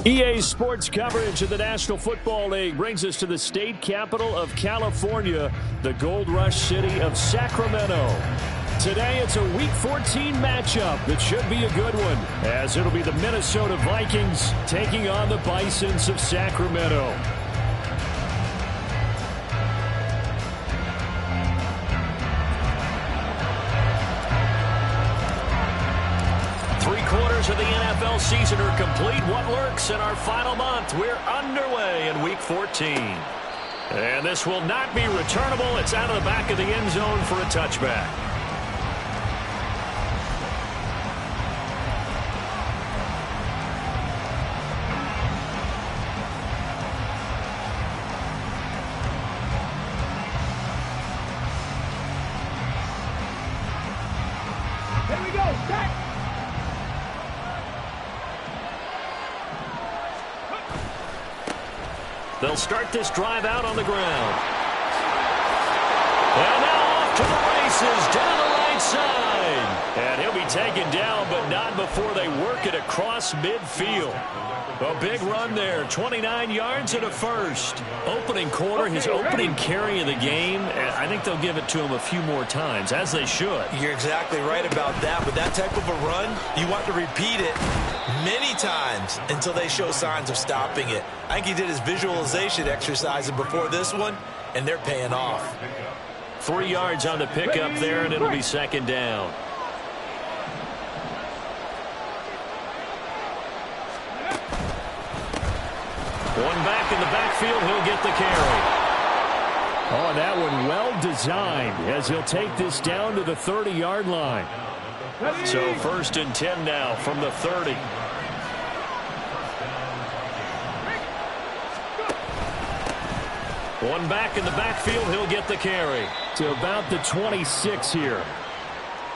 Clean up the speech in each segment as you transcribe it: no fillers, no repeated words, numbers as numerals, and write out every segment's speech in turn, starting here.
EA Sports coverage of the National Football League brings us to the state capital of California, the Gold Rush city of Sacramento. Today, it's a Week 14 matchup that should be a good one, as it'll be the Minnesota Vikings taking on the Bisons of Sacramento. Of the NFL season are complete. What lurks in our final month? We're underway in Week 14. And this will not be returnable. It's out of the back of the end zone for a touchback. Here we go. Set. They'll start this drive out on the ground. And now off to the races down the right side. And he'll be taken down, but not before they work it across midfield. A big run there, 29 yards and a first. Opening quarter, his opening carry of the game, and I think they'll give it to him a few more times, as they should. You're exactly right about that. With that type of a run, you want to repeat it many times until they show signs of stopping it. I think he did his visualization exercises before this one, and they're paying off. 3 yards on the pickup there, and it'll be second down. One back in the backfield, he'll get the carry. Oh, that one well designed as he'll take this down to the 30-yard line. So first and 10 now from the 30. One back in the backfield, he'll get the carry to about the 26 here.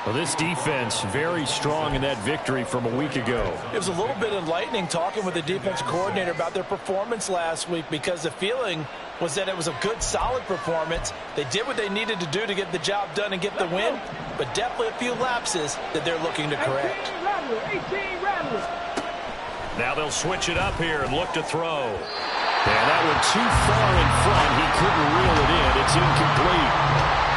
Well, this defense very strong in that victory from a week ago. It was a little bit enlightening talking with the defense coordinator about their performance last week, because the feeling was that it was a good, solid performance. They did what they needed to do to get the job done and get the win, but definitely a few lapses that they're looking to correct. 18 rattlers. Now they'll switch it up here and look to throw. And that one too far in front. He couldn't reel it in. It's incomplete.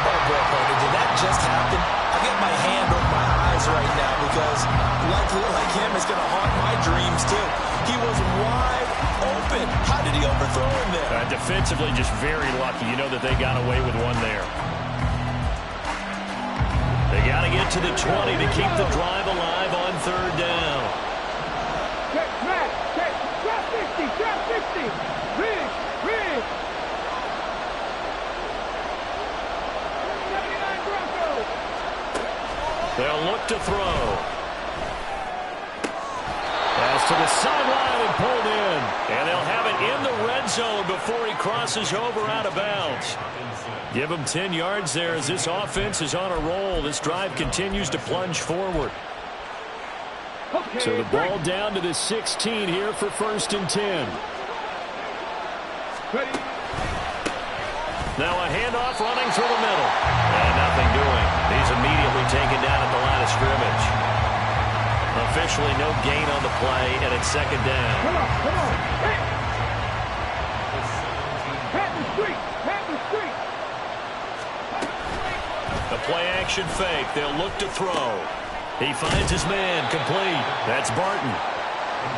Oh, boy, Tony, did that just happen? I get my hand over my eyes right now, because like him, it's going to haunt my dreams, too. He was wide open. How did he overthrow him there? Defensively, just very lucky. You know that they got away with one there. They got to get to the 20 to keep the drive alive on third down. Check, Matt. Check. Drop 50. Drop 50. Ridge. Ridge. 79 Broncos. They'll look to throw. Pass to the sideline and pulled in. And they'll have it in the red zone before he crosses over out of bounds. Give him 10 yards there as this offense is on a roll. This drive continues to plunge forward. So the ball down to the 16 here for first and 10. Now a handoff running through the middle. And nothing doing. He's immediately taken down at the line of scrimmage. Officially no gain on the play, and it's second down. Come on, come on. Hey. Pat the street. Pat the street. The play action fake. They'll look to throw. He finds his man complete. That's Barton.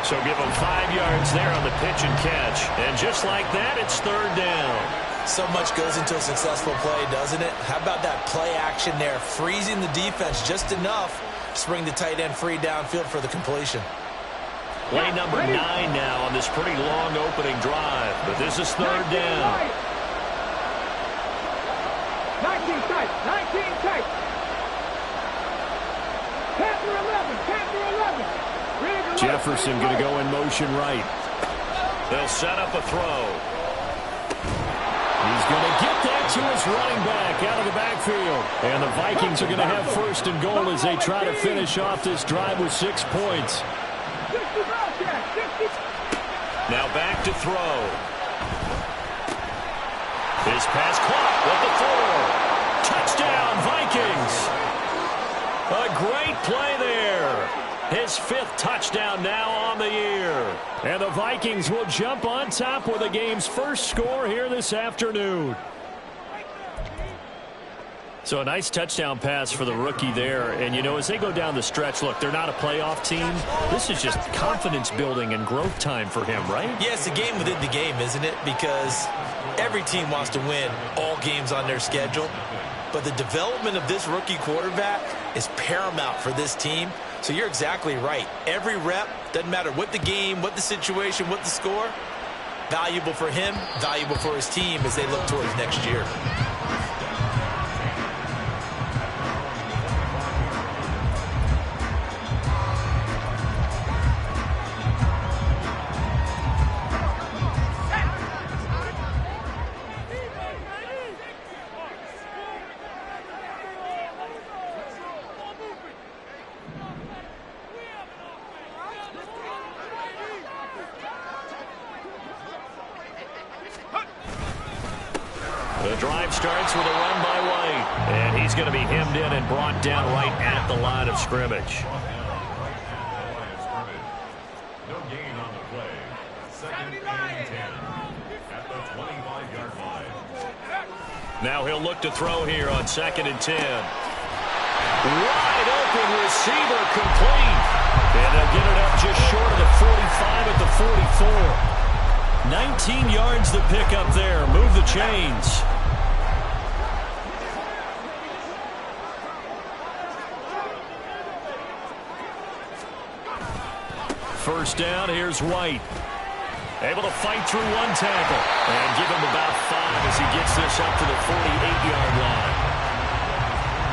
So give him 5 yards there on the pitch and catch. And just like that, it's third down. So much goes into a successful play, doesn't it? How about that play action there? Freezing the defense just enough to bring the tight end free downfield for the completion. Play number 9 now on this pretty long opening drive. But this is third down. 19 tight. 19 tight. Panther 11. Panther 11. Jefferson going to go in motion right. They'll set up a throw. He's going to get that to his running back out of the backfield. And the Vikings are going to have first and goal as they try to finish off this drive with 6 points. Now back to throw. His pass caught with the 4. Touchdown, Vikings. A great play there. His 5th touchdown now on the year. And the Vikings will jump on top with the game's first score here this afternoon. So a nice touchdown pass for the rookie there. And, you know, as they go down the stretch, look, they're not a playoff team. This is just confidence building and growth time for him, right? Yeah, it's a game within the game, isn't it? Because every team wants to win all games on their schedule. But the development of this rookie quarterback is paramount for this team. So you're exactly right. Every rep, doesn't matter what the game, what the situation, what the score, valuable for him, valuable for his team as they look towards next year. The drive starts with a run by White. And he's going to be hemmed in and brought down right at the line of scrimmage. No gain on the play. 2nd and 10 at the 25-yard line. Now he'll look to throw here on 2nd and 10. Wide open receiver complete. And they'll get it up just short of the 45 at the 44. 19 yards to pick up there. Move the chains. First down, here's White. Able to fight through one tackle. And give him about 5 as he gets this up to the 48-yard line.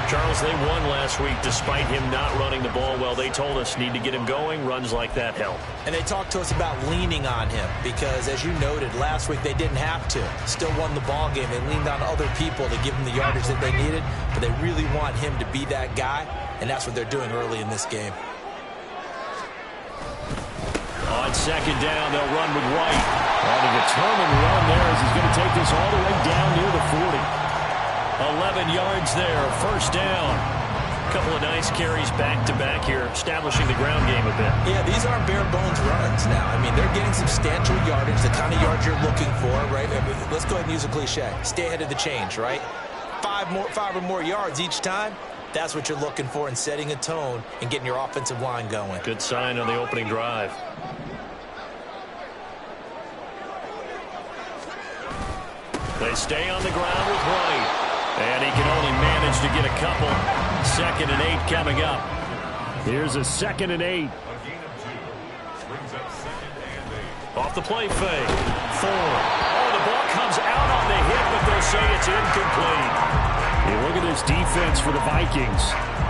Charles, they won last week despite him not running the ball well. They told us need to get him going. Runs like that help. And they talked to us about leaning on him because, as you noted, last week they didn't have to. Still won the ball game. They leaned on other people to give them the yardage that they needed, but they really want him to be that guy, and that's what they're doing early in this game. On 2nd down, they'll run with White. And a determined run there as he's going to take this all the way down near the 40. 11 yards there, first down. A couple of nice carries back-to-back here, establishing the ground game a bit. Yeah, these aren't bare-bones runs now. I mean, they're getting substantial yardage, the kind of yards you're looking for, right? Let's go ahead and use a cliche. Stay ahead of the change, right? 5 or more yards each time. That's what you're looking for in setting a tone and getting your offensive line going. Good sign on the opening drive. They stay on the ground with White. And he can only manage to get a couple. 2nd and 8 coming up. Here's a 2nd and 8. A gain of 2. Brings up 2nd and 8. Off the play fake. 4. Oh, the ball comes out on the hit, but they'll say it's incomplete. Hey, look at this defense for the Vikings.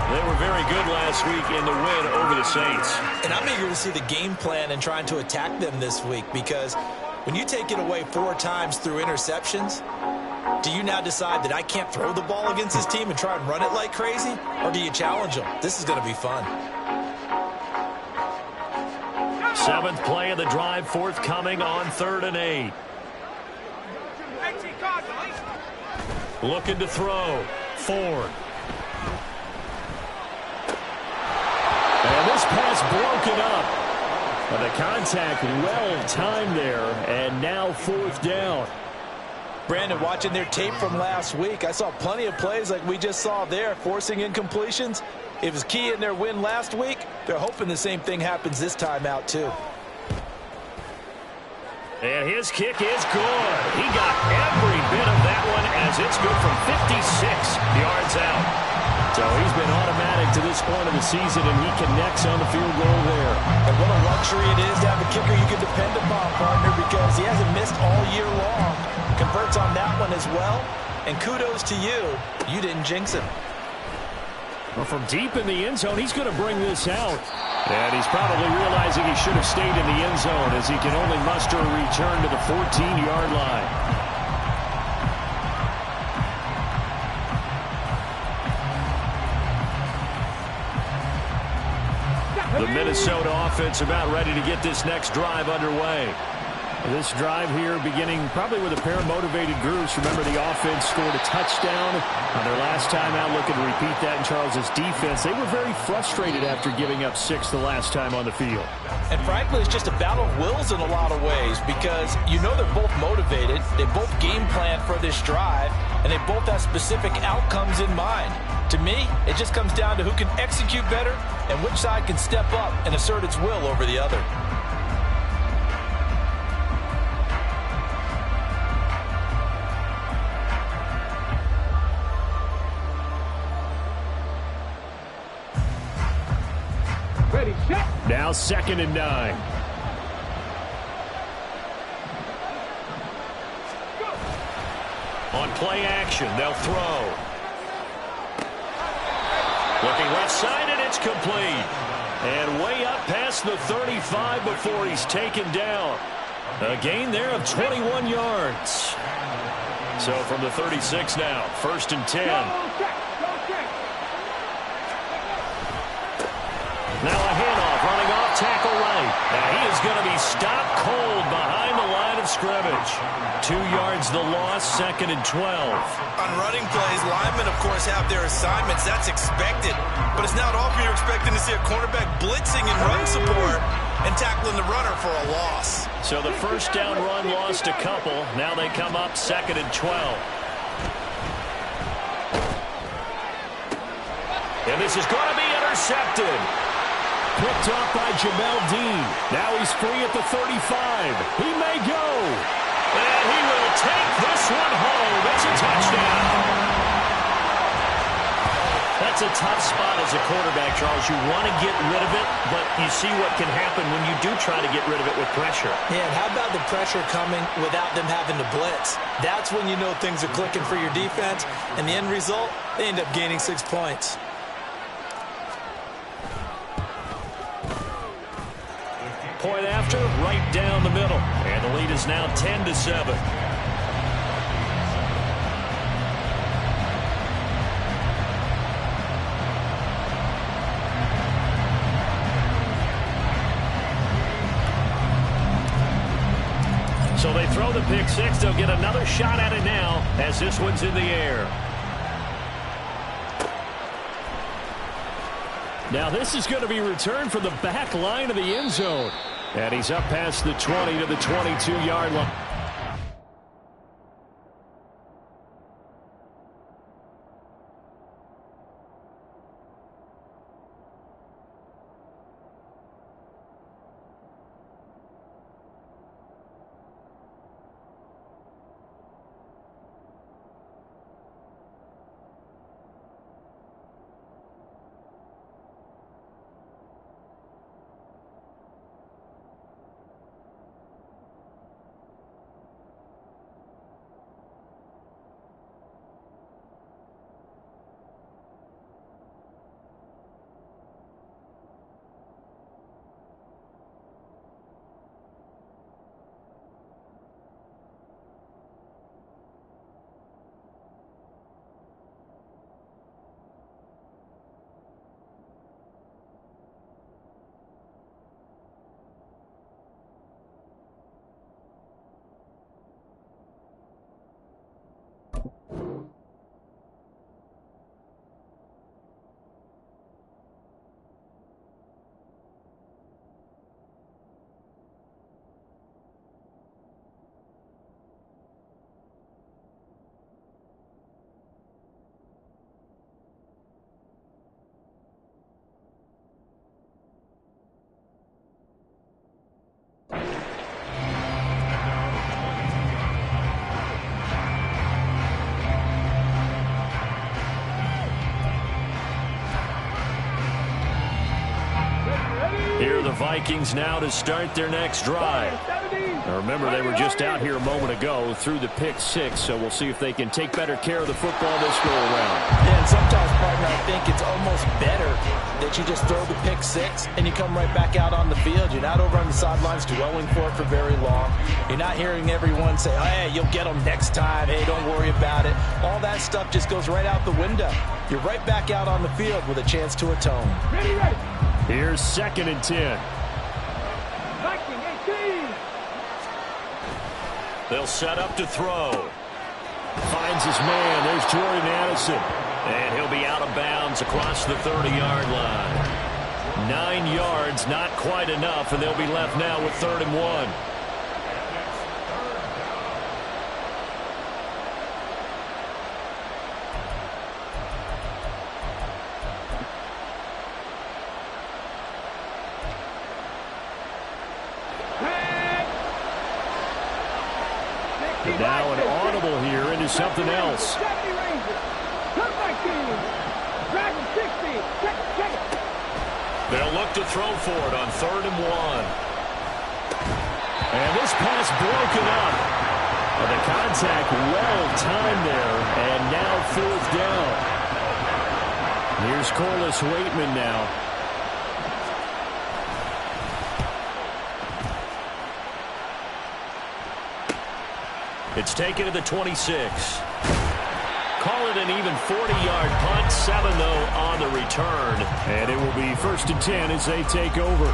They were very good last week in the win over the Saints. And I'm eager to see the game plan and trying to attack them this week because when you take it away 4 times through interceptions, do you now decide that I can't throw the ball against this team and try and run it like crazy? Or do you challenge them? This is going to be fun. 7th play of the drive, forthcoming on 3rd and 8. Looking to throw. Ford. And this pass broken up. But the contact well timed there. And now 4th down. Brandon, watching their tape from last week, I saw plenty of plays like we just saw there, forcing incompletions. It was key in their win last week. They're hoping the same thing happens this time out, too. And his kick is good. He got every bit of that one as it's good from 56 yards out. So he's been automatic to this point of the season, and he connects on the field goal there. And what a luxury it is to have a kicker you can depend upon, partner, because he hasn't missed all year long. Converts on that one as well. And kudos to you. You didn't jinx him. Well, from deep in the end zone, he's going to bring this out. And he's probably realizing he should have stayed in the end zone as he can only muster a return to the 14-yard line. The Minnesota offense about ready to get this next drive underway. This drive here beginning probably with a pair of motivated groups. Remember, the offense scored a touchdown on their last time out, looking to repeat that in Charles's defense. They were very frustrated after giving up 6 the last time on the field. And frankly, it's just a battle of wills in a lot of ways, because you know they're both motivated, they both game plan for this drive, and they both have specific outcomes in mind. To me, it just comes down to who can execute better and which side can step up and assert its will over the other. Ready, set. Now 2nd and 9. On play action, they'll throw. Looking left side, and it's complete. And way up past the 35 before he's taken down. A gain there of 21 yards. So from the 36 now, 1st and 10. Now a handoff, running off tackle right. Now he is going to be stopped cold behind the line of scrimmage. 2 yards the loss, 2nd and 12. On running plays, linemen, of course, have their assignments. That's expected. But it's not often you're expecting to see a cornerback blitzing in run support and tackling the runner for a loss. So the first down run lost a couple. Now they come up 2nd and 12. And this is going to be intercepted. Picked up by Jamel Dean. Now he's free at the 35. He may go. And he will take this one home. It's a touchdown. That's a tough spot as a quarterback, Charles. You want to get rid of it, but you see what can happen when you do try to get rid of it with pressure. Yeah, and how about the pressure coming without them having to blitz? That's when you know things are clicking for your defense. And the end result, they end up gaining 6 points. Point after, right down the middle. And the lead is now 10-7. So they throw the pick six. They'll get another shot at it now as this one's in the air. Now this is going to be returned from the back line of the end zone. And he's up past the 20 to the 22-yard line. Here are the Vikings now to start their next drive. Now remember, they were just out here a moment ago through the pick six, so we'll see if they can take better care of the football this go around. Yeah, and sometimes, partner, I think it's almost better that you just throw the pick six and you come right back out on the field. You're not over on the sidelines dwelling for it for very long. You're not hearing everyone say, oh, hey, you'll get them next time. Hey, don't worry about it. All that stuff just goes right out the window. You're right back out on the field with a chance to atone. Ready, ready. Here's 2nd and 10. Viking 18. They'll set up to throw. Finds his man. There's Jordan Addison. And he'll be out of bounds across the 30-yard line. 9 yards, not quite enough, and they'll be left now with 3rd and 1. And now an audible here into something else. They'll look to throw for it on 3rd and 1. And this pass broken up. The contact well-timed there, and now 4th down. Here's Corliss Waitman now. It's taken to the 26. Call it an even 40-yard punt. 7, though, on the return. And it will be 1st and 10 as they take over.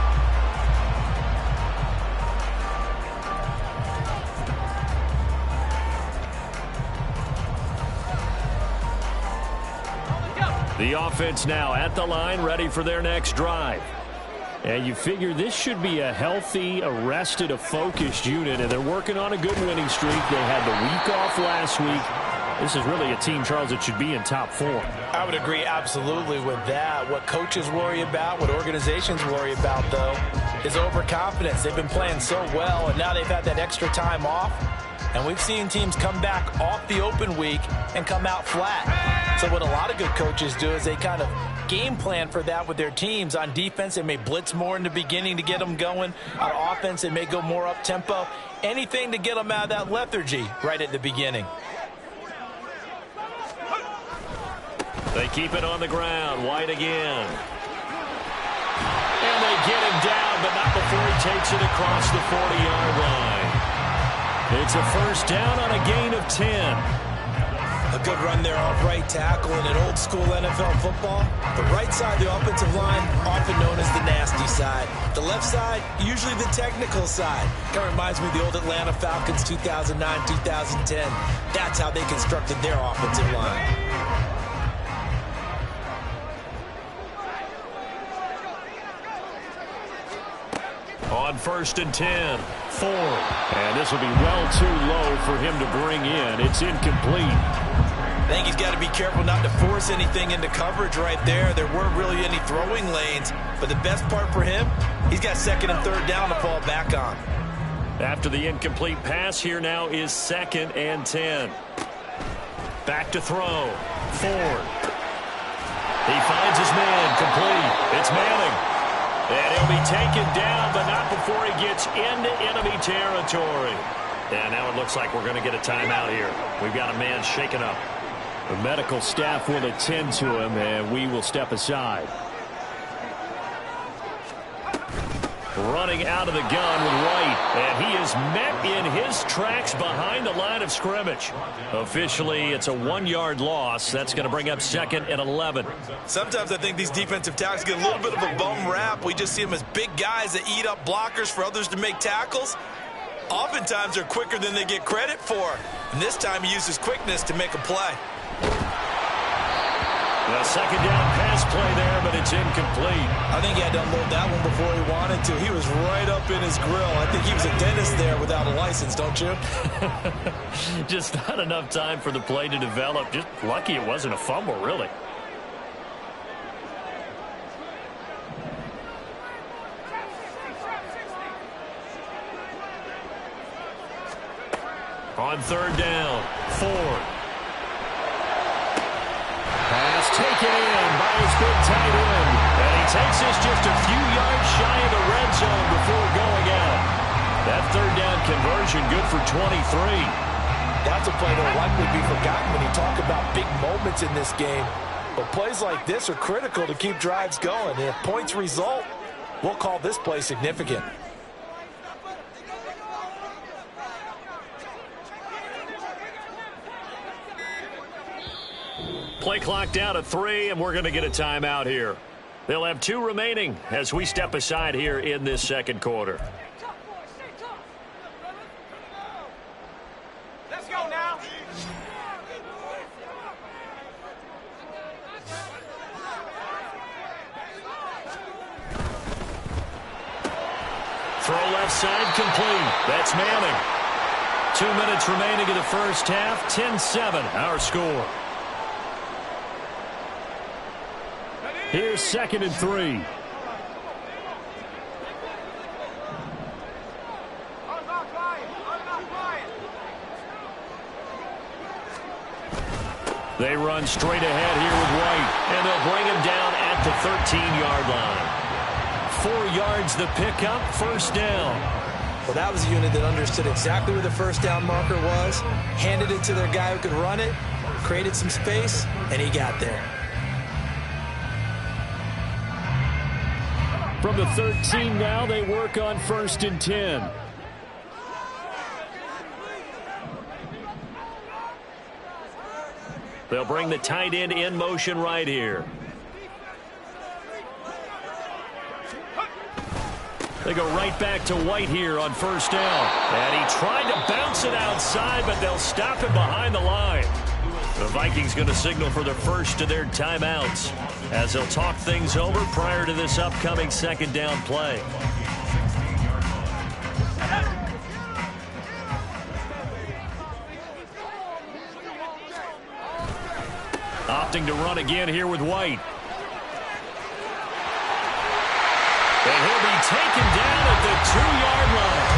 The offense now at the line, ready for their next drive. And you figure this should be a healthy, a rested, a focused unit, and they're working on a good winning streak. They had the week off last week. This is really a team, Charles, that should be in top form. I would agree absolutely with that. What coaches worry about, what organizations worry about, though, is overconfidence. They've been playing so well, and now they've had that extra time off. And we've seen teams come back off the open week and come out flat. So what a lot of good coaches do is they kind of game plan for that with their teams. On defense, they may blitz more in the beginning to get them going. On offense, they may go more up-tempo. Anything to get them out of that lethargy right at the beginning. They keep it on the ground. White again. And they get him down, but not before he takes it across the 40-yard line. It's a 1st down on a gain of 10. A good run there off right tackle in an old-school NFL football. The right side of the offensive line, often known as the nasty side. The left side, usually the technical side. Kind of reminds me of the old Atlanta Falcons 2009-2010. That's how they constructed their offensive line. On 1st and 10, Ford. And this will be well too low for him to bring in. It's incomplete. I think he's got to be careful not to force anything into coverage right there. There weren't really any throwing lanes. But the best part for him, he's got 2nd and 3rd down to fall back on. After the incomplete pass, here now is 2nd and 10. Back to throw. Ford. He finds his man. Complete. It's Manning. And he'll be taken down, but not before he gets into enemy territory. And now it looks like we're going to get a timeout here. We've got a man shaken up. The medical staff will attend to him, and we will step aside. Running out of the gun with White, and he is met in his tracks behind the line of scrimmage. Officially, it's a 1-yard loss. That's going to bring up 2nd and 11. Sometimes I think these defensive tackles get a little bit of a bum rap. We just see them as big guys that eat up blockers for others to make tackles. Oftentimes, they're quicker than they get credit for. And this time, he uses quickness to make a play. The 2nd down pass play there, but it's incomplete. I think he had to unload that one before he wanted to. He was right up in his grill. I think he was a dentist there without a license, don't you? Just not enough time for the play to develop. Just lucky it wasn't a fumble, really. On 3rd down, Ford. Pass taken in by his big tight end. And he takes this just a few yards shy of the red zone before going out. That 3rd down conversion good for 23. That's a play that will likely be forgotten when you talk about big moments in this game. But plays like this are critical to keep drives going. And if points result, we'll call this play significant. Play clock down to 3, and we're going to get a timeout here. They'll have 2 remaining as we step aside here in this 2nd quarter. Throw left side complete. That's Manning. 2 minutes remaining in the first half. 10-7 our score. Here's 2nd and 3. They run straight ahead here with White, and they'll bring him down at the 13-yard line. 4 yards the pickup, first down. Well, that was a unit that understood exactly where the first down marker was, handed it to their guy who could run it, created some space, and he got there. From the 13 now, they work on 1st and 10. They'll bring the tight end in motion right here. They go right back to White here on 1st down. And he tried to bounce it outside, but they'll stop him behind the line. The Vikings going to signal for the first of their timeouts as they'll talk things over prior to this upcoming 2nd down play. Opting to run again here with White. And he'll be taken down at the 2-yard line.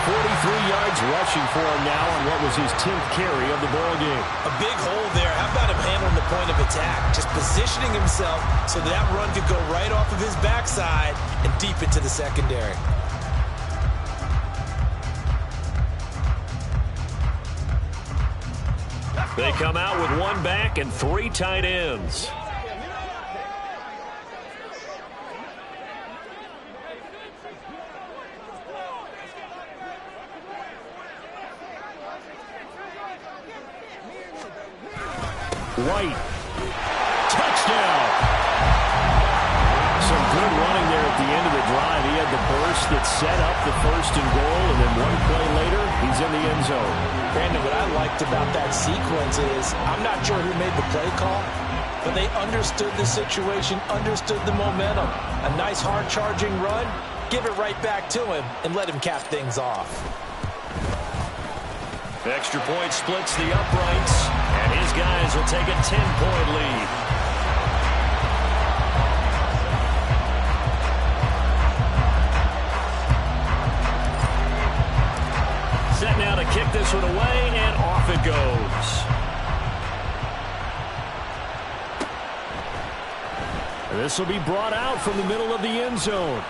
43 yards rushing for him now on what was his 10th carry of the ball game. A big hole there. How about him handling the point of attack? Just positioning himself so that run could go right off of his backside and deep into the secondary. They come out with 1 back and 3 tight ends. White. Touchdown. Some good running there at the end of the drive. He had the burst that set up the 1st and goal, and then 1 play later, he's in the end zone. Brandon, what I liked about that sequence is I'm not sure who made the play call, but they understood the situation, understood the momentum. A nice hard-charging run, give it right back to him, and let him cap things off. Extra point splits the uprights, and his guys will take a 10-point lead. Set now to kick this one away, and off it goes. And this will be brought out from the middle of the end zone.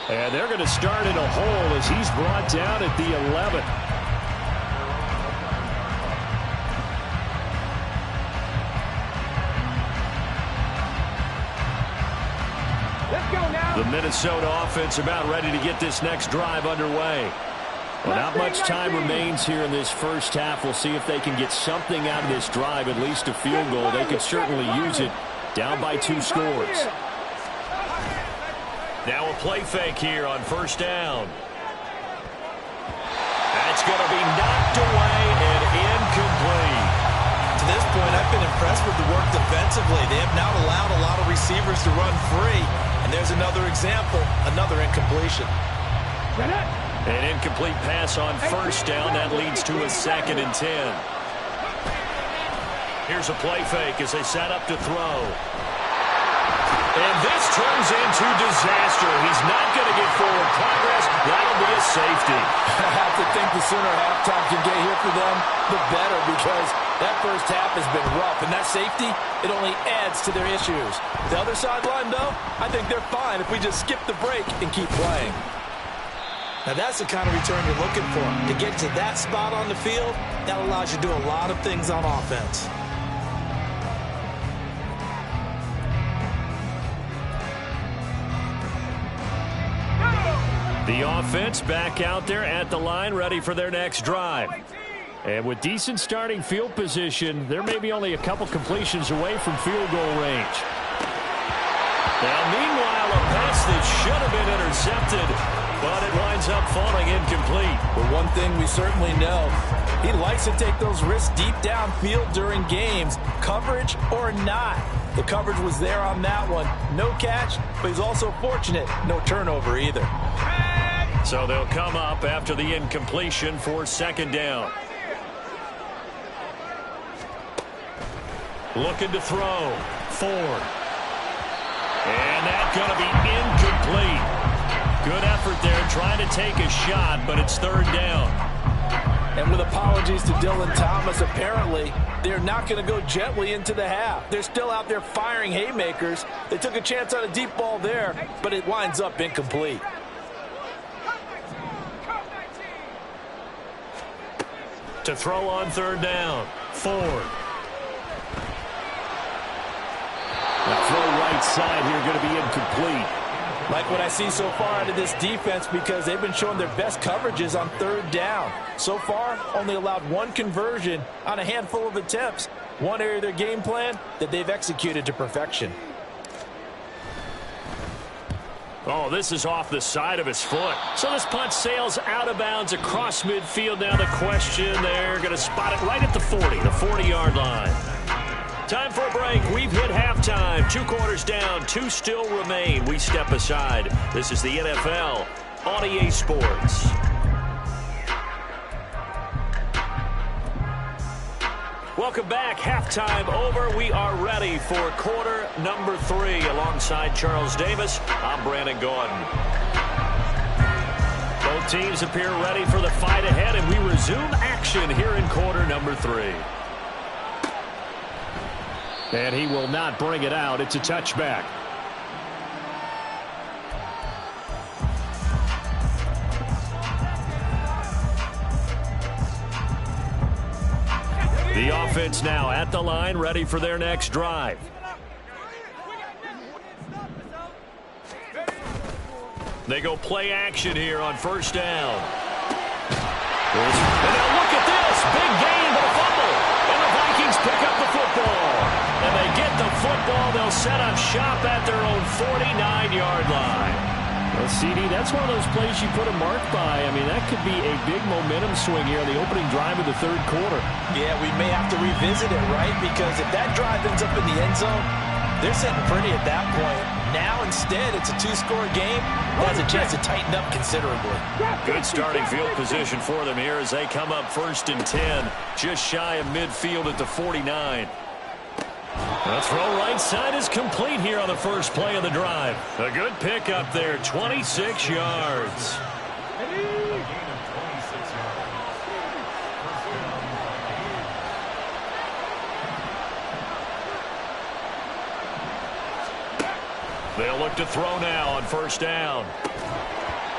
And they're going to start in a hole as he's brought down at the 11. The Minnesota offense about ready to get this next drive underway. Well, not much time remains here in this first half. We'll see if they can get something out of this drive, at least a field goal. They could certainly use it, down by 2 scores. Now a play fake here on 1st down. That's going to be knocked away and incomplete. To this point, I've been impressed with the work defensively. They have not allowed a lot of receivers to run free. And there's another example, another incompletion. An incomplete pass on 1st down. That leads to a 2nd and 10. Here's a play fake as they set up to throw. And this turns into disaster. He's not going to get forward progress. That'll be a safety. I have to think the sooner halftime can get here for them, the better, because that first half has been rough. And that safety, it only adds to their issues. The other sideline, though, I think they're fine if we just skip the break and keep playing. Now, that's the kind of return you're looking for. To get to that spot on the field, that allows you to do a lot of things on offense. The offense back out there at the line, ready for their next drive. And with decent starting field position, there may be only a couple completions away from field goal range. Now, meanwhile, a pass that should have been intercepted, but it winds up falling incomplete. But one thing we certainly know, he likes to take those risks deep downfield during games, coverage or not. The coverage was there on that one. No catch, but he's also fortunate. No turnover either. So they'll come up after the incompletion for second down. Looking to throw. Ford. And that's going to be incomplete. Good effort there trying to take a shot, but it's third down. And with apologies to Dylan Thomas, apparently they're not going to go gently into the half. They're still out there firing haymakers. They took a chance on a deep ball there, but it winds up incomplete. To throw on third down. Ford. The throw right side here going to be incomplete. Like what I see so far out of this defense, because they've been showing their best coverages on third down. So far, only allowed one conversion on a handful of attempts. One area of their game plan that they've executed to perfection. Oh, this is off the side of his foot. So this punt sails out of bounds across midfield. Now the question, they're going to spot it right at the 40, the 40-yard line. Time for a break. We've hit halftime. 2 quarters down. 2 still remain. We step aside. This is the NFL on EA Sports. Welcome back. Halftime over. We are ready for quarter number 3. Alongside Charles Davis, I'm Brandon Gordon. Both teams appear ready for the fight ahead, and we resume action here in quarter number 3. And he will not bring it out. It's a touchback. The offense now at the line, ready for their next drive. They go play action here on first down. And now look at this. Big gain, but a fumble. And the Vikings pick up the football. And they get the football. They'll set up shop at their own 49-yard line. Well, CD, that's one of those plays you put a mark by. I mean, that could be a big momentum swing here on the opening drive of the third quarter. Yeah, we may have to revisit it, right? Because if that drive ends up in the end zone, they're sitting pretty at that point. Now, instead, it's a 2-score game. It has a chance to tighten up considerably. Good starting field position for them here as they come up 1st and 10, just shy of midfield at the 49. The throw right side is complete here on the first play of the drive. A good pick up there, 26 yards. They'll look to throw now on first down.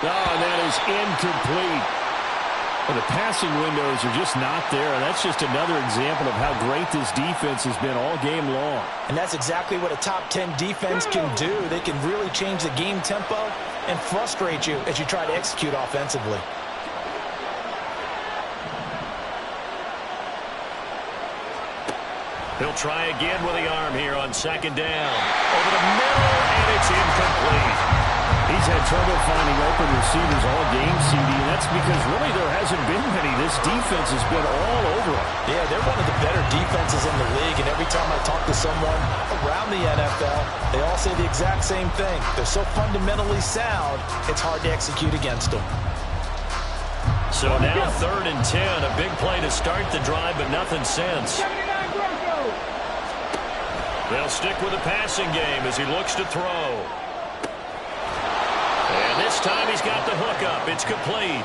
Oh, and that is incomplete. Well, the passing windows are just not there. That's just another example of how great this defense has been all game long. And that's exactly what a top 10 defense can do. They can really change the game tempo and frustrate you as you try to execute offensively. He'll try again with the arm here on second down. Over the middle, and it's incomplete. He's had trouble finding open receivers all game, CD, and that's because really there hasn't been many. This defense has been all over them. Yeah, they're one of the better defenses in the league, and every time I talk to someone around the NFL, they all say the exact same thing. They're so fundamentally sound, it's hard to execute against them. So now 3rd and 10, a big play to start the drive, but nothing since. They'll stick with the passing game as he looks to throw. And this time he's got the hook up. It's complete.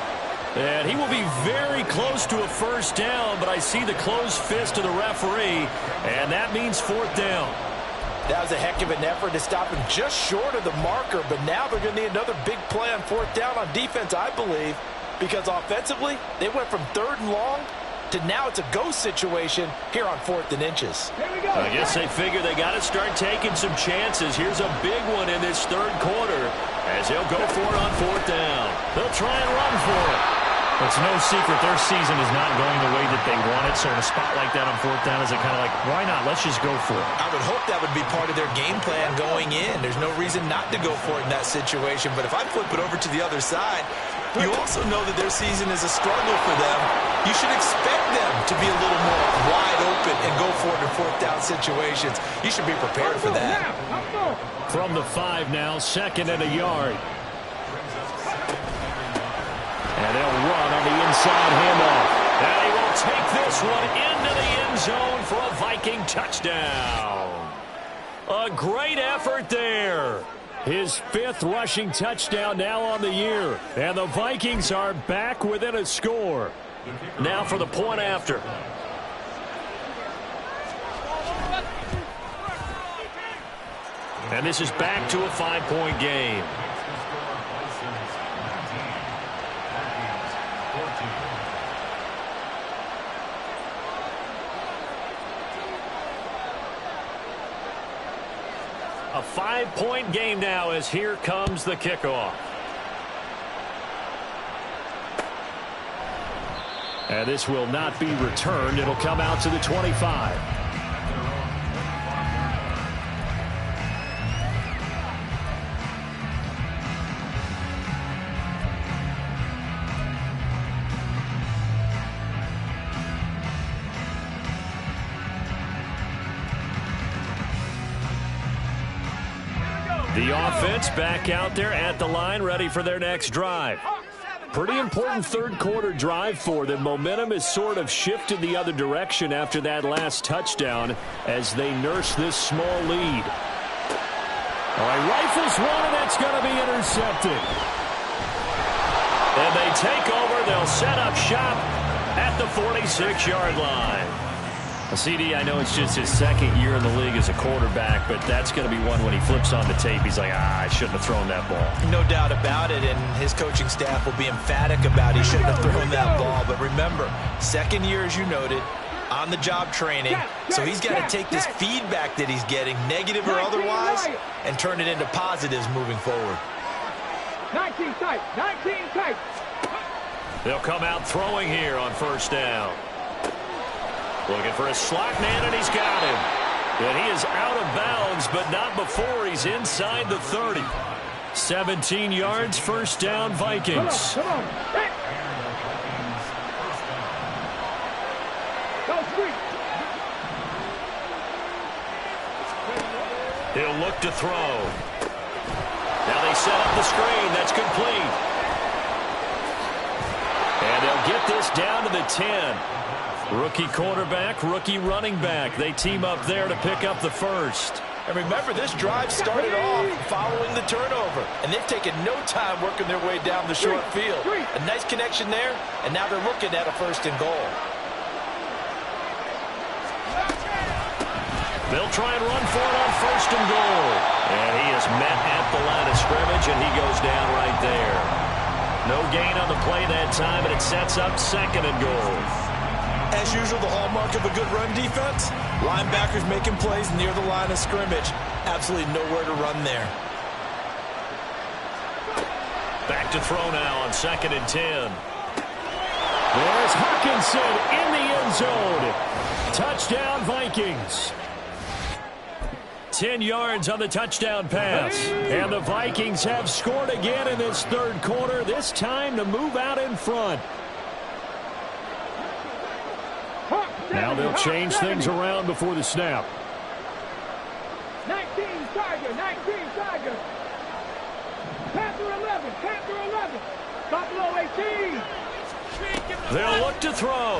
And he will be very close to a first down, but I see the closed fist of the referee, and that means 4th down. That was a heck of an effort to stop him just short of the marker, but now they're going to need another big play on 4th down on defense, I believe, because offensively, they went from 3rd and long to now it's a go situation here on 4th and inches. I guess they figure they got to start taking some chances. Here's a big one in this third quarter as he'll go for it on 4th down. They'll try and run for it. It's no secret their season is not going the way that they want it, so in a spot like that on 4th down, is it kind of like, why not? Let's just go for it. I would hope that would be part of their game plan going in. There's no reason not to go for it in that situation, but if I flip it over to the other side, you also know that their season is a struggle for them. You should expect them to be a little more wide open and go for it in 4th down situations. You should be prepared for that. From the 5 now, 2nd and a yard. inside handoff. And he will take this one into the end zone for a Viking touchdown. A great effort there. His 5th rushing touchdown now on the year. And the Vikings are back within a score. Now for the point after. And this is back to a 5-point game. A 5-point game now as here comes the kickoff. And this will not be returned. It'll come out to the 25. The offense back out there at the line, ready for their next drive. Pretty important third-quarter drive for them. Momentum has sort of shifted the other direction after that last touchdown as they nurse this small lead. All right, rifles one, and that's going to be intercepted. And they take over. They'll set up shop at the 46-yard line. CD, I know it's just his 2nd year in the league as a quarterback, but that's going to be one when he flips on the tape. He's like, I shouldn't have thrown that ball. No doubt about it, and his coaching staff will be emphatic about he shouldn't have thrown that ball. But remember, 2nd year, as you noted, on-the-job training, so he's got to take this feedback that he's getting, negative or otherwise, and turn it into positives moving forward. 19 tight, 19 tight. They'll come out throwing here on first down. Looking for a slot man, and he's got him. And he is out of bounds, but not before he's inside the 30. 17 yards, first down, Vikings. Come on. Hey. Go free. He'll look to throw. Now they set up the screen. That's complete. And they'll get this down to the 10. Rookie quarterback, rookie running back. They team up there to pick up the first. And remember, this drive started off following the turnover, and they've taken no time working their way down the short field. A nice connection there, and now they're looking at a 1st and goal. They'll try and run for it on 1st and goal. And he is met at the line of scrimmage, and he goes down right there. No gain on the play that time, and it sets up 2nd and goal. As usual, the hallmark of a good run defense, linebackers making plays near the line of scrimmage. Absolutely nowhere to run there. Back to throw now on 2nd and 10. There's Hawkinson in the end zone. Touchdown, Vikings. 10 yards on the touchdown pass. And the Vikings have scored again in this 3rd quarter, this time to move out in front. Now they'll change things around before the snap. 19 Tiger, 19 Tiger. Panther 11, Panther 11. Buffalo 18. They'll look to throw.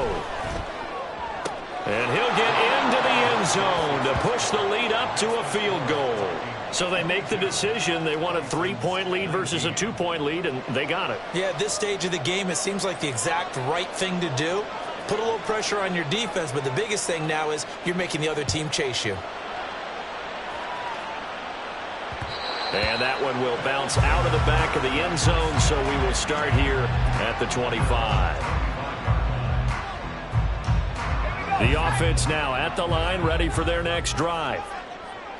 And he'll get into the end zone to push the lead up to a field goal. So they make the decision. They want a 3-point lead versus a 2-point lead, and they got it. Yeah, at this stage of the game, it seems like the exact right thing to do. Put a little pressure on your defense, but the biggest thing now is you're making the other team chase you. And that one will bounce out of the back of the end zone, so we will start here at the 25. The offense now at the line, ready for their next drive.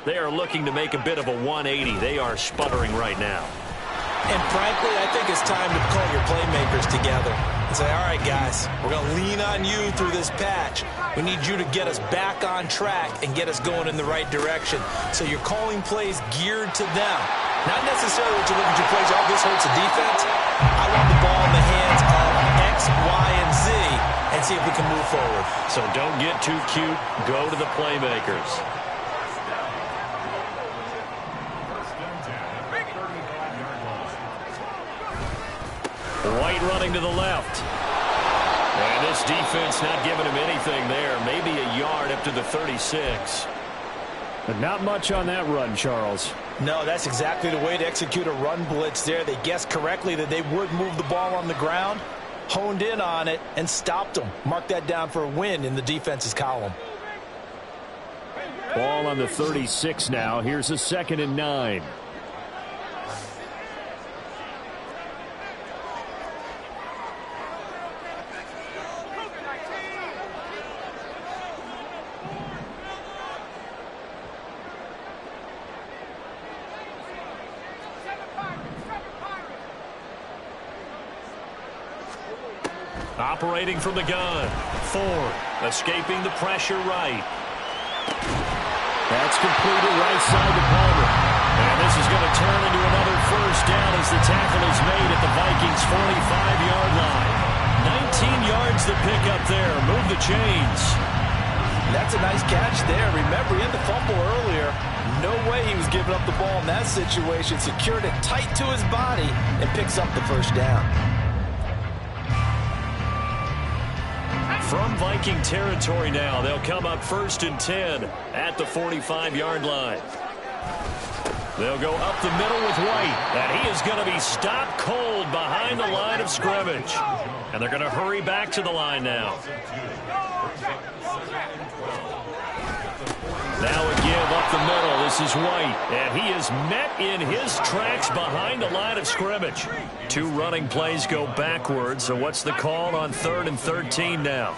They are looking to make a bit of a 180. They are sputtering right now. And frankly, I think it's time to call your playmakers together and say, all right, guys, we're going to lean on you through this patch. We need you to get us back on track and get us going in the right direction. So you're calling plays geared to them. Not necessarily what you look at your plays, oh, this hurts the defense. I want the ball in the hands of X, Y, and Z and see if we can move forward. So don't get too cute. Go to the playmakers. White running to the left. And this defense not giving him anything there. Maybe a yard up to the 36. But not much on that run, Charles. No, that's exactly the way to execute a run blitz there. They guessed correctly that they would move the ball on the ground, honed in on it, and stopped them. Mark that down for a win in the defense's column. Ball on the 36 now. Here's a 2nd and 9. Operating from the gun. Ford escaping the pressure right. That's completed right side to Palmer. And this is going to turn into another first down as the tackle is made at the Vikings' 45-yard line. 19 yards to pick up there. Move the chains. That's a nice catch there. Remember, he had the fumble earlier. No way he was giving up the ball in that situation. Secured it tight to his body and picks up the first down. From Viking territory now, they'll come up 1st and 10 at the 45-yard line. They'll go up the middle with White, and he is going to be stopped cold behind the line of scrimmage. And they're going to hurry back to the line now. Now a give up the middle. This is White, and he is met in his tracks behind the line of scrimmage. 2 running plays go backwards, so what's the call on 3rd and 13 now?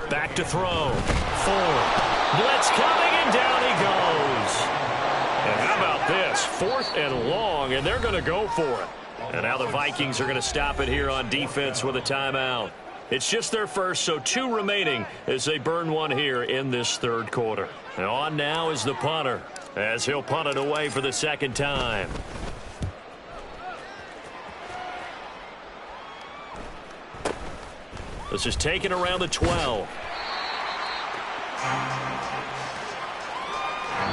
Back to throw. Ford. Blitz coming, and down he goes. And how about this? 4th and long, and they're going to go for it. And now the Vikings are going to stop it here on defense with a timeout. It's just their first, so 2 remaining as they burn one here in this 3rd quarter. And on now is the punter as he'll punt it away for the 2nd time. This is taken around the 12.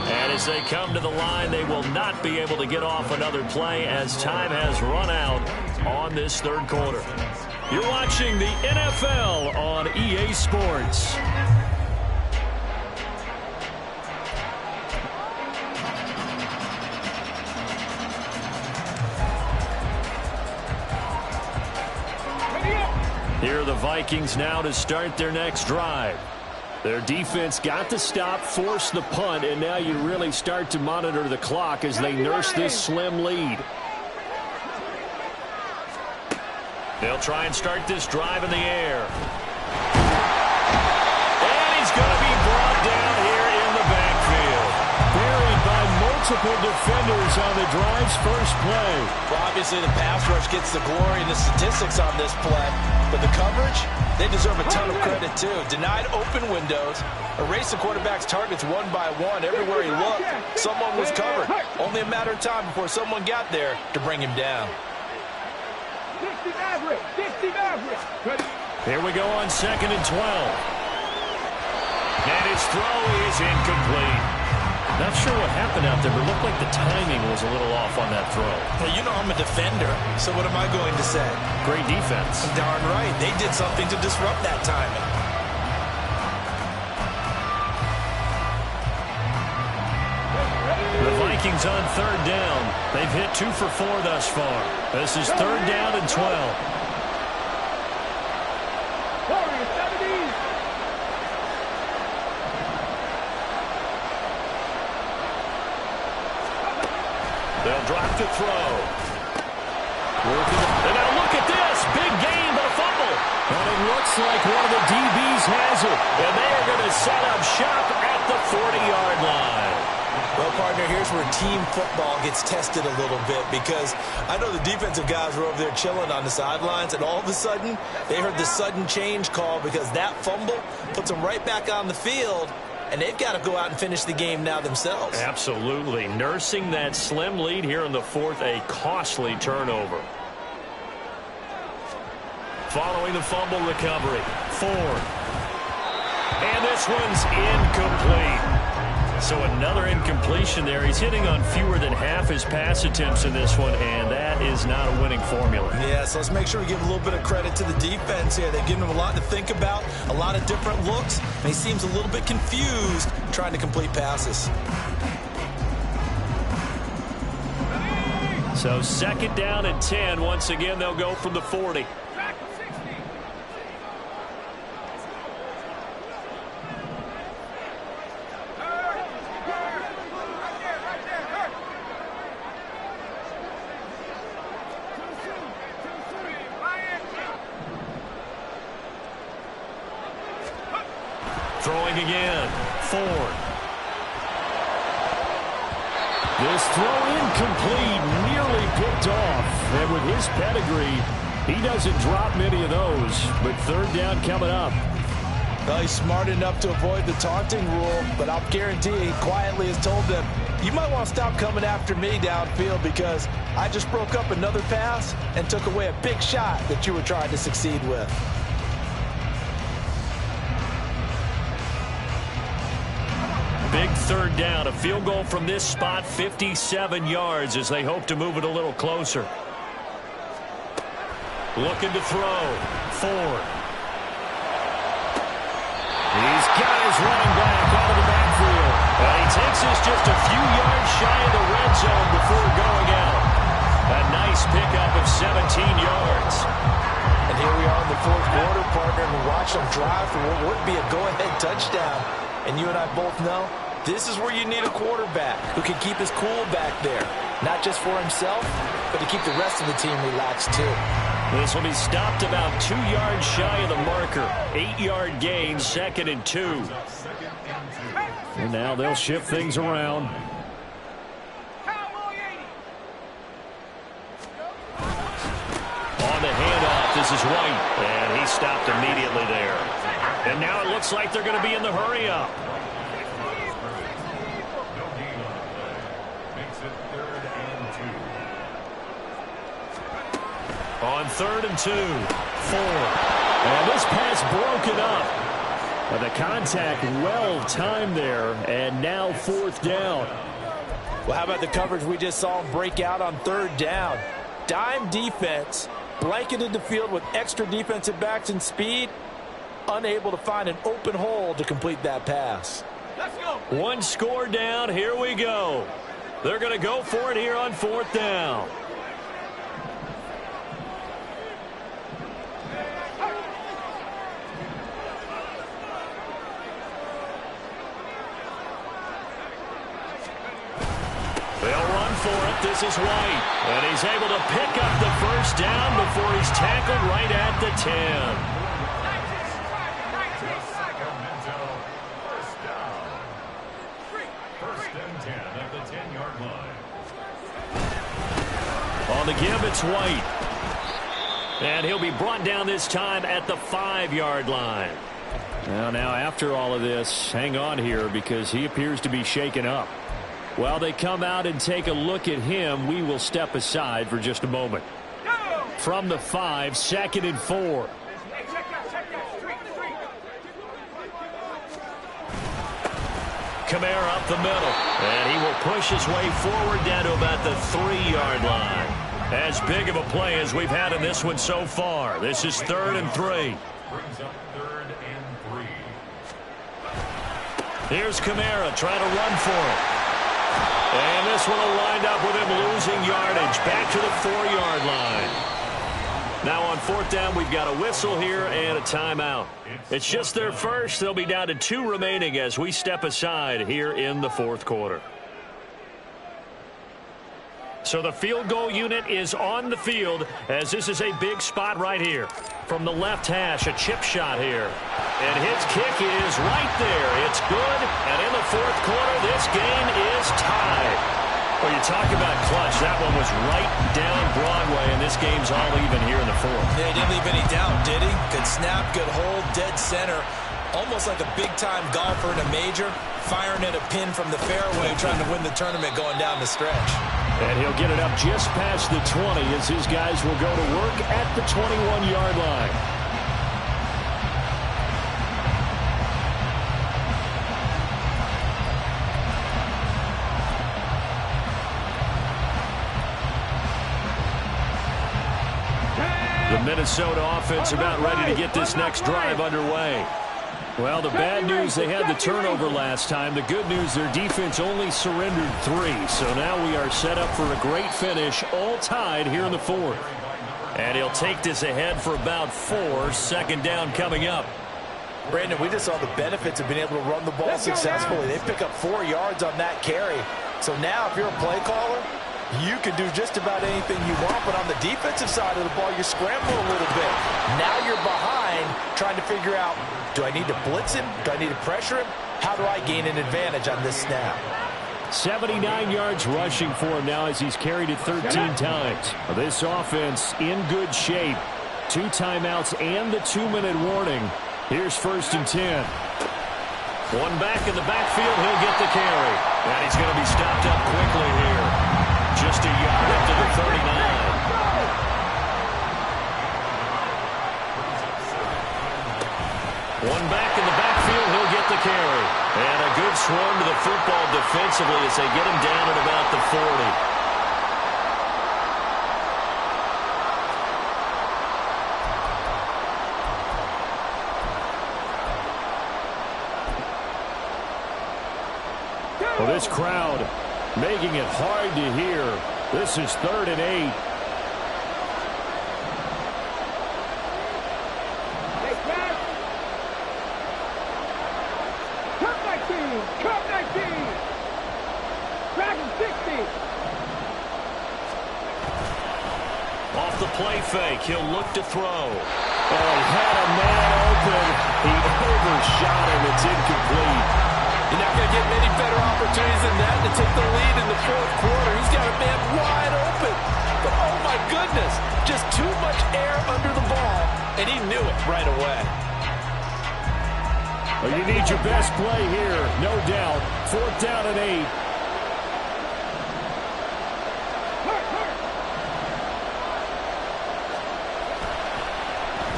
And as they come to the line, they will not be able to get off another play as time has run out on this 3rd quarter. You're watching the NFL on EA Sports. Here are the Vikings now to start their next drive. Their defense got the stop, forced the punt, and now you really start to monitor the clock as they nurse this slim lead. They'll try and start this drive in the air. And he's going to be brought down here in the backfield. Buried by multiple defenders on the drive's first play. Well, obviously, the pass rush gets the glory and the statistics on this play. But the coverage, they deserve a ton of credit, too. Denied open windows, erased the quarterback's targets one by one. Everywhere he looked, someone was covered. Only a matter of time before someone got there to bring him down. Here we go on 2nd and 12. And his throw is incomplete. Not sure what happened out there, but it looked like the timing was a little off on that throw. Well, you know I'm a defender, so what am I going to say? Great defense. Darn right. They did something to disrupt that timing. The Vikings on 3rd down. They've hit 2 for 4 thus far. This is 3rd down and 12. They'll drop to throw. And now look at this. Big gain, but a fumble. And it looks like one of the DBs has it. And they are going to set up shop at the 40-yard line. Well, partner, here's where team football gets tested a little bit because I know the defensive guys were over there chilling on the sidelines, and all of a sudden they heard the sudden change call because that fumble puts them right back on the field, and they've got to go out and finish the game now themselves. Absolutely. Nursing that slim lead here in the 4th, a costly turnover. Following the fumble recovery, Ford. And this one's incomplete. So another incompletion there. He's hitting on fewer than half his pass attempts in this one, and that is not a winning formula. Yeah, so let's make sure we give a little bit of credit to the defense here. They've given him a lot to think about, a lot of different looks, and he seems a little bit confused trying to complete passes. So 2nd down and 10. Once again, they'll go from the 40. Throwing again. Ford. This throw incomplete, nearly picked off. And with his pedigree, he doesn't drop many of those. But 3rd down coming up. Well, he's smart enough to avoid the taunting rule, but I'll guarantee he quietly has told them, you might want to stop coming after me downfield because I just broke up another pass and took away a big shot that you were trying to succeed with. Big 3rd down. A field goal from this spot, 57 yards as they hope to move it a little closer. Looking to throw. Ford. He's got his running back out of the backfield. And he takes us just a few yards shy of the red zone before going out. A nice pickup of 17 yards. And here we are in the 4th quarter, partner, and we watch them drive for what would be a go-ahead touchdown. And you and I both know this is where you need a quarterback who can keep his cool back there. Not just for himself, but to keep the rest of the team relaxed too. This will be stopped about 2 yards shy of the marker. 8-yard gain, 2nd and 2. And now they'll shift things around. On the handoff, this is White. And he stopped immediately there. And now it looks like they're going to be in the hurry-up. On 3rd and 2. Ford. And this pass broken up. But the contact well timed there. And now 4th down. Well, how about the coverage we just saw him break out on 3rd down? Dime defense, blanketed the field with extra defensive backs and speed, unable to find an open hole to complete that pass. Let's go. 1 score down. Here we go. They're going to go for it here on 4th down. For it. This is White. And he's able to pick up the 1st down before he's tackled right at the 10. First and 10 at the 10-yard line. On the give, it's White. And he'll be brought down this time at the 5-yard line. Now after all of this, hang on here because he appears to be shaken up. While they come out and take a look at him, we will step aside for just a moment. From the 5, 2nd and 4. Kamara up the middle. And he will push his way forward down to about the 3-yard line. As big of a play as we've had in this one so far. This is 3rd and 3. Brings up 3rd and 3. Here's Kamara trying to run for it. And this one will wind up with him losing yardage. Back to the 4-yard line. Now on 4th down, we've got a whistle here and a timeout. It's just their first. They'll be down to 2 remaining as we step aside here in the 4th quarter. So the field goal unit is on the field as this is a big spot right here. From the left hash, a chip shot here. And his kick is right there. It's good. And in the 4th quarter, this game is tied. Well, you talk about clutch. That one was right down Broadway, and this game's all even here in the 4th. Yeah, he didn't leave any doubt, did he? Good snap, good hold, dead center. Almost like a big-time golfer in a major, firing at a pin from the fairway, trying to win the tournament going down the stretch. And he'll get it up just past the 20 as his guys will go to work at the 21-yard line. The Minnesota offense about ready to get this next drive underway. Well, the bad news, they had the turnover last time. The good news, their defense only surrendered 3. So now we are set up for a great finish, all tied here in the 4th. And he'll take this ahead for about 4. Second down coming up. Brandon, we just saw the benefits of being able to run the ball successfully. They pick up 4 yards on that carry. So now if you're a play caller, you can do just about anything you want. But on the defensive side of the ball, you're scrambling a little bit. Now you're behind trying to figure out, do I need to blitz him? Do I need to pressure him? How do I gain an advantage on this snap? 79 yards rushing for him now as he's carried it 13 times. This offense in good shape. 2 timeouts and the 2-minute warning. Here's 1st and 10. One back in the backfield. He'll get the carry. And he's going to be stopped up quickly here. Just a yard up to the 39. One back in the backfield. He'll get the carry. And a good swarm to the football defensively as they get him down at about the 40. Well, this crowd making it hard to hear. This is 3rd and 8. Cut 19! Cut 19! Dragon 60! Off the play fake, he'll look to throw. Oh, he had a man open. He overshot him. It's incomplete. You're not going to get many better opportunities than that to take the lead in the 4th quarter. He's got a man wide open. But, oh, my goodness, just too much air under the ball, and he knew it right away. Well, you need your best play here, no doubt. 4th down and 8.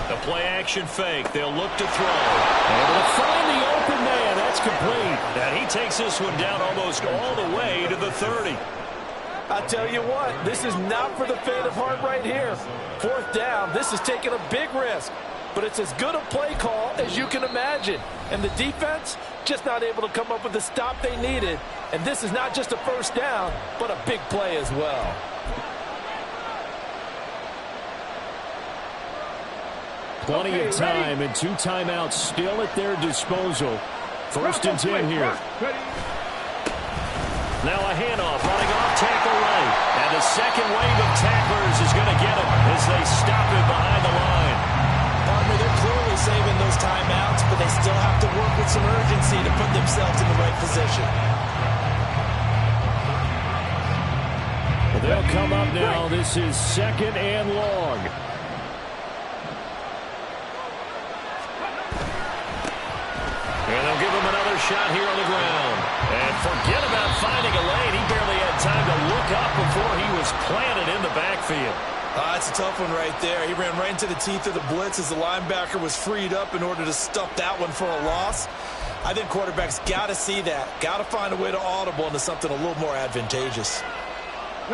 The play-action fake. They'll look to throw. Able to find the open man. That's complete. And he takes this one down almost all the way to the 30. I tell you what, this is not for the faint of heart right here. 4th down, this is taking a big risk. But it's as good a play call as you can imagine. And the defense just not able to come up with the stop they needed. And this is not just a 1st down, but a big play as well. Plenty of time and 2 timeouts still at their disposal. 1st and 10 here. Now a handoff running off tackle right. And the second wave of tacklers is going to get him as they stop him behind the line. Partner, they're clearly saving those timeouts, but they still have to work with some urgency to put themselves in the right position. Well, they'll come up now. This is 2nd and long. And they'll give him another shot here on the ground. And forget about finding a lane. He barely had time to look up before he was planted in the backfield. That's a tough one right there. He ran right into the teeth of the blitz as the linebacker was freed up in order to stuff that one for a loss. I think quarterbacks got to see that. Got to find a way to audible into something a little more advantageous.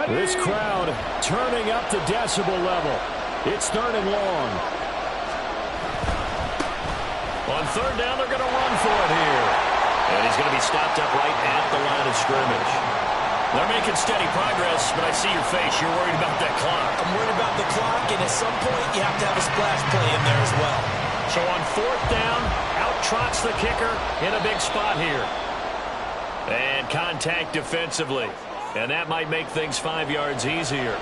This crowd turning up the decibel level. It's 3rd and long. On 3rd down, they're going to run for it here. And he's going to be stopped up right at the line of scrimmage. They're making steady progress, but I see your face. You're worried about that clock. I'm worried about the clock, and at some point, you have to have a splash play in there as well. So on 4th down, out trots the kicker in a big spot here. And contact defensively. And that might make things 5 yards easier.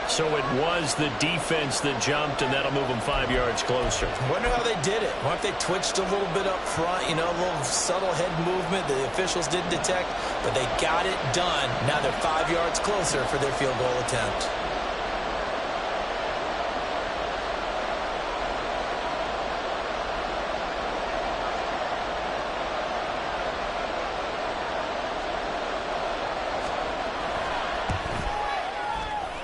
So it was the defense that jumped, and that'll move them 5 yards closer. Wonder how they did it. Wonder if they twitched a little bit up front, you know, a little subtle head movement the officials didn't detect, but they got it done. Now they're 5 yards closer for their field goal attempt.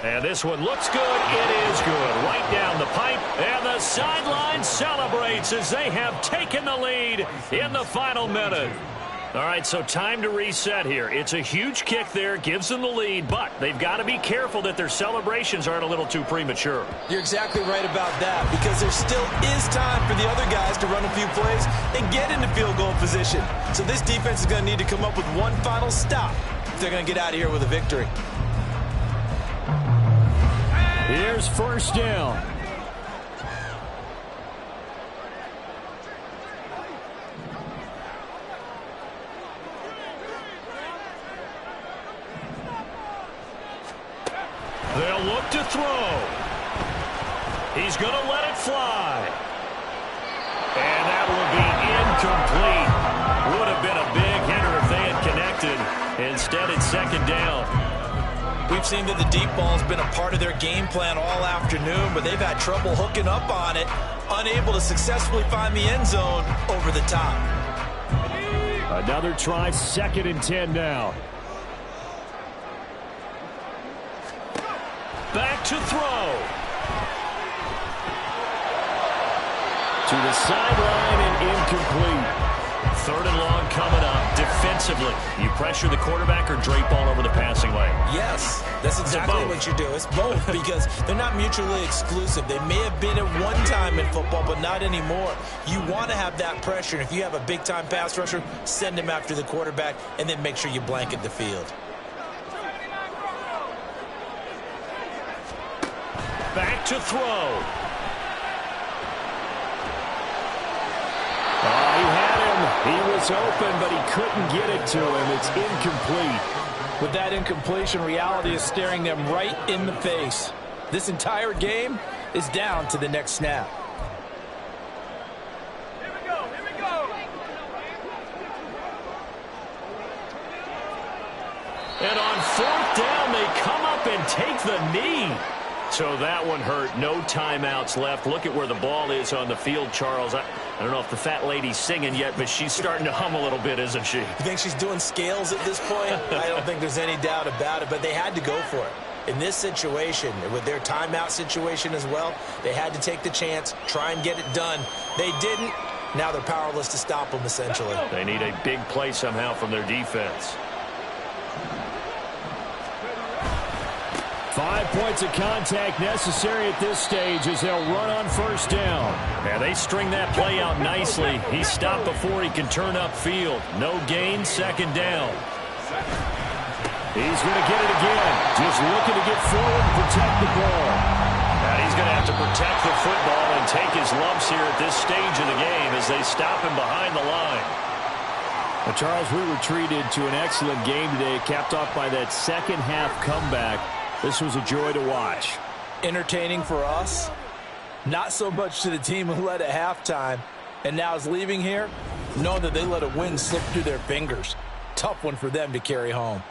And this one looks good. It is good. Right down the pipe. And the sideline celebrates as they have taken the lead in the final minute. All right, so time to reset here. It's a huge kick there, gives them the lead, but they've got to be careful that their celebrations aren't a little too premature. You're exactly right about that, because there still is time for the other guys to run a few plays and get into field goal position. So this defense is going to need to come up with one final stop if they're going to get out of here with a victory. Here's first down. They'll look to throw. He's going to let it fly. And that will be incomplete. Would have been a big hitter if they had connected. Instead, it's second down. We've seen that the deep ball has been a part of their game plan all afternoon, but they've had trouble hooking up on it, unable to successfully find the end zone over the top. Another try, 2nd and 10 now. Back to throw. To the sideline and incomplete. 3rd and long coming up. Defensively, you pressure the quarterback or drape all over the passing lane? Yes, that's exactly what you do. It's both, because they're not mutually exclusive. They may have been at one time in football, but not anymore. You want to have that pressure, and if you have a big-time pass rusher, send him after the quarterback, and then make sure you blanket the field. Back to throw. He had him. He was open, but he couldn't get it to him. It's incomplete. With that incompletion, reality is staring them right in the face. This entire game is down to the next snap. Here we go, here we go. And on 4th down, they come up and take the knee. So that one hurt. No timeouts left. Look at where the ball is on the field, Charles. I don't know if the fat lady's singing yet, but she's starting to hum a little bit, isn't she? You think she's doing scales at this point? I don't think there's any doubt about it, but they had to go for it. In this situation, with their timeout situation as well, they had to take the chance, try and get it done. They didn't. Now they're powerless to stop them, essentially. They need a big play somehow from their defense. 5 points of contact necessary at this stage as they'll run on 1st down. Yeah, they string that play out nicely. He's stopped before he can turn upfield. No gain, 2nd down. He's going to get it again. Just looking to get forward and protect the ball. And he's going to have to protect the football and take his lumps here at this stage of the game as they stop him behind the line. Well, Charles, we were treated to an excellent game today, capped off by that second-half comeback. This was a joy to watch. Entertaining for us. Not so much to the team who led at halftime and now is leaving here, knowing that they let a win slip through their fingers. Tough one for them to carry home.